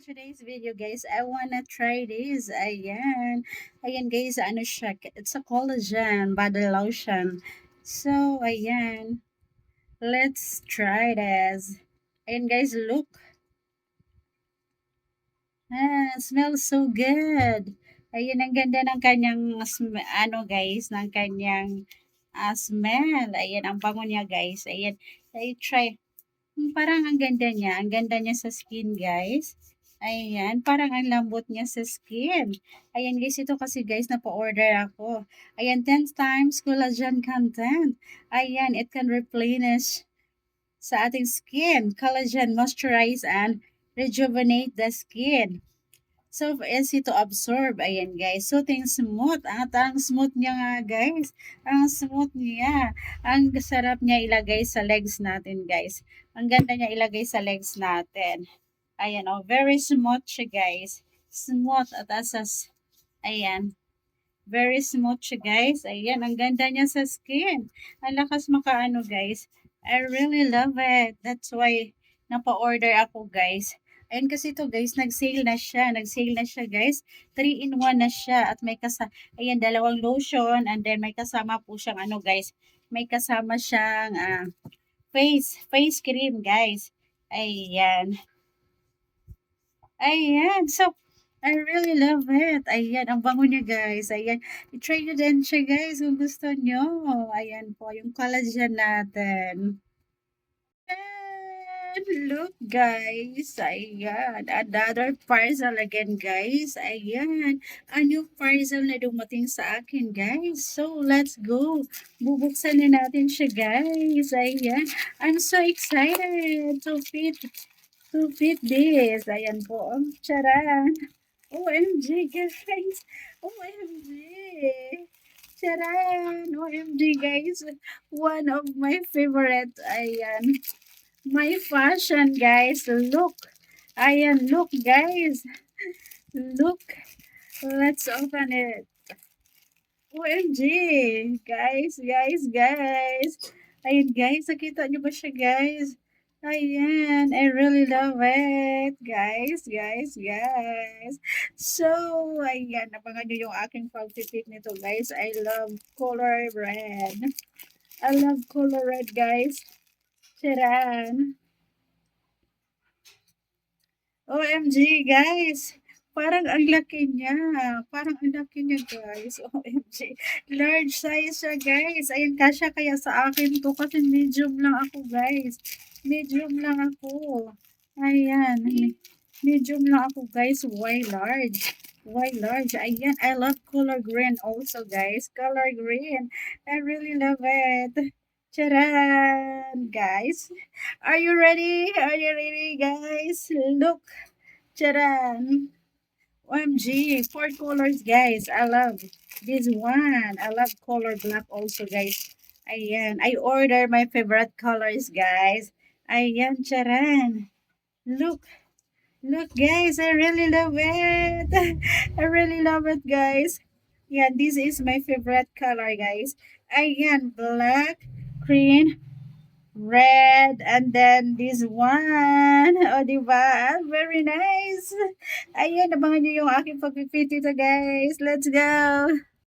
Today's video guys, I wanna try this. Ayan. Ayan guys, ano siya? It's a collagen body lotion. So, ayan. Let's try this. Ayan guys, look. Smells so good. Ayan, ang ganda ng kanyang, ano guys, ng kanyang smell. Ayan, ang bango niya guys. Ayan, I try. Parang ang ganda niya. Ang ganda niya sa skin, guys. Ayan, parang ang lambot niya sa skin. Ayan, guys, ito kasi, guys, napa-order ako. Ayan, 10 times collagen content. Ayan, it can replenish sa ating skin. Collagen moisturize and rejuvenate the skin. So, easy to absorb. Ayan, guys. So, ting smooth. Ang smooth niya nga, guys. Ang smooth niya. Ang sarap niya ilagay sa legs natin, guys. Ang ganda niya ilagay sa legs natin. Ayan, oh. Very smooth siya, guys. Smooth at asas. Ayan. Very smooth siya, guys. Ayan, ang ganda niya sa skin. Ang lakas makaano, guys. I really love it. That's why napa-order ako, guys. Ayan kasi to guys, nag-sale na siya. Nag-sale na siya, guys. 3-in-1 na siya. At may ayan, dalawang lotion. And then may kasama po siyang ano, guys. May kasama siyang face cream, guys. Ayan. Ayan. So, I really love it. Ayan, ang bango niya guys. Ayan, i-try nyo din siya guys kung gusto nyo. Ayan po, yung collagen natin. And look guys, ayan, another parcel again guys. Ayan, a new parcel na dumating sa akin guys. So, let's go. Bubuksan na natin siya guys. Ayan, I'm so excited to fit this. Ayan po, charan. OMG, guys. OMG. Charan. OMG, guys. One of my favorite. Ayan. My fashion, guys. Look. Ayan, look, guys. Look. Let's open it. OMG. Guys. Ayan, guys. Nakita niyo ba siya, guys? Ayan, I really love it. Guys. So, ayan, abangan nyo yung aking pag-tip nito, guys. I love color red. I love color red, guys. Charan. OMG, guys. Parang ang laki niya. Guys. OMG. Large size siya, guys. Ayun, kasya kaya sa akin to kasi medium lang ako, guys. Medium lang ako. Ayan. Medium lang ako, guys. Why large? Ayan. I love color green also, guys. Color green. I really love it. Charan! Guys, are you ready? Guys? Look. Charan! OMG, 4 colors, guys. I love this one. I love color black also, guys. Ayan. I order my favorite colors, guys. Ayan, charan. Look. Guys. I really love it. I really love it, guys. Yeah, this is my favorite color, guys. Ayan, black, green, red, and then this one. O, diba? Very nice. Ayan, abangan nyo yung aking pag-fit ito, guys. Let's go.